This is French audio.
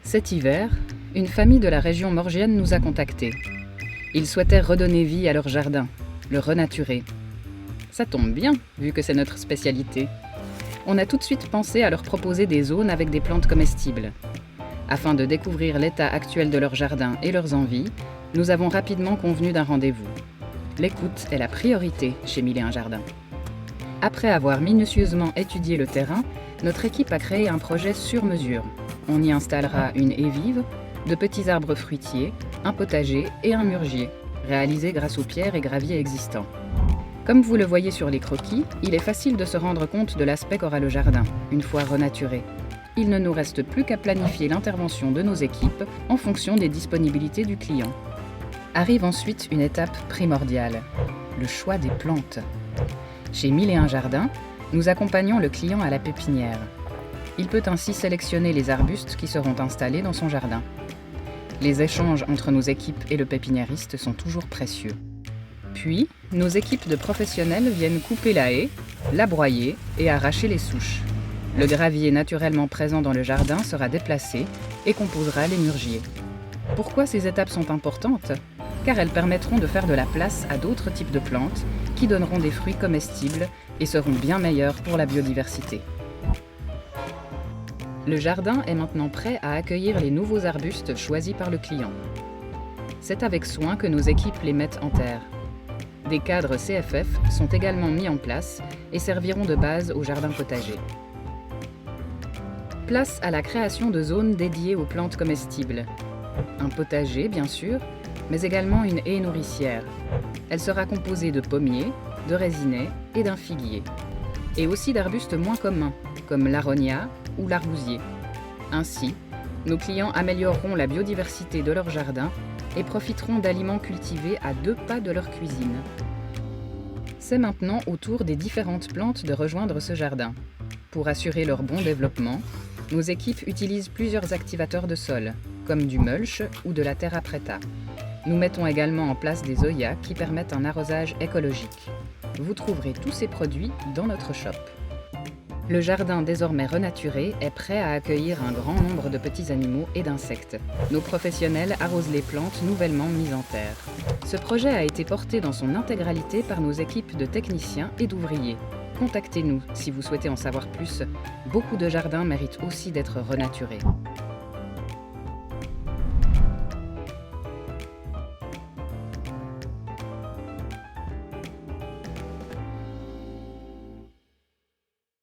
Cet hiver, une famille de la région morgienne nous a contactés. Ils souhaitaient redonner vie à leur jardin, le renaturer. Ça tombe bien, vu que c'est notre spécialité. On a tout de suite pensé à leur proposer des zones avec des plantes comestibles. Afin de découvrir l'état actuel de leur jardin et leurs envies, nous avons rapidement convenu d'un rendez-vous. L'écoute est la priorité chez Mille et un Jardins. Après avoir minutieusement étudié le terrain, notre équipe a créé un projet sur mesure. On y installera une haie vive, de petits arbres fruitiers, un potager et un mûrier, réalisés grâce aux pierres et graviers existants. Comme vous le voyez sur les croquis, il est facile de se rendre compte de l'aspect qu'aura le jardin, une fois renaturé. Il ne nous reste plus qu'à planifier l'intervention de nos équipes en fonction des disponibilités du client. Arrive ensuite une étape primordiale, le choix des plantes. Chez Mille et un Jardins, nous accompagnons le client à la pépinière. Il peut ainsi sélectionner les arbustes qui seront installés dans son jardin. Les échanges entre nos équipes et le pépiniériste sont toujours précieux. Puis, nos équipes de professionnels viennent couper la haie, la broyer et arracher les souches. Le gravier naturellement présent dans le jardin sera déplacé et composera les mûriers. Pourquoi ces étapes sont importantes ? Car elles permettront de faire de la place à d'autres types de plantes qui donneront des fruits comestibles et seront bien meilleurs pour la biodiversité. Le jardin est maintenant prêt à accueillir les nouveaux arbustes choisis par le client. C'est avec soin que nos équipes les mettent en terre. Des cadres CFF sont également mis en place et serviront de base au jardin potager. Place à la création de zones dédiées aux plantes comestibles. Un potager, bien sûr, mais également une haie nourricière. Elle sera composée de pommiers, de résinets et d'un figuier. Et aussi d'arbustes moins communs, comme l'aronia ou l'arbousier. Ainsi, nos clients amélioreront la biodiversité de leur jardin et profiteront d'aliments cultivés à 2 pas de leur cuisine. C'est maintenant au tour des différentes plantes de rejoindre ce jardin. Pour assurer leur bon développement, nos équipes utilisent plusieurs activateurs de sol, comme du mulch ou de la terra preta. Nous mettons également en place des oyas qui permettent un arrosage écologique. Vous trouverez tous ces produits dans notre shop. Le jardin désormais renaturé est prêt à accueillir un grand nombre de petits animaux et d'insectes. Nos professionnels arrosent les plantes nouvellement mises en terre. Ce projet a été porté dans son intégralité par nos équipes de techniciens et d'ouvriers. Contactez-nous si vous souhaitez en savoir plus. Beaucoup de jardins méritent aussi d'être renaturés.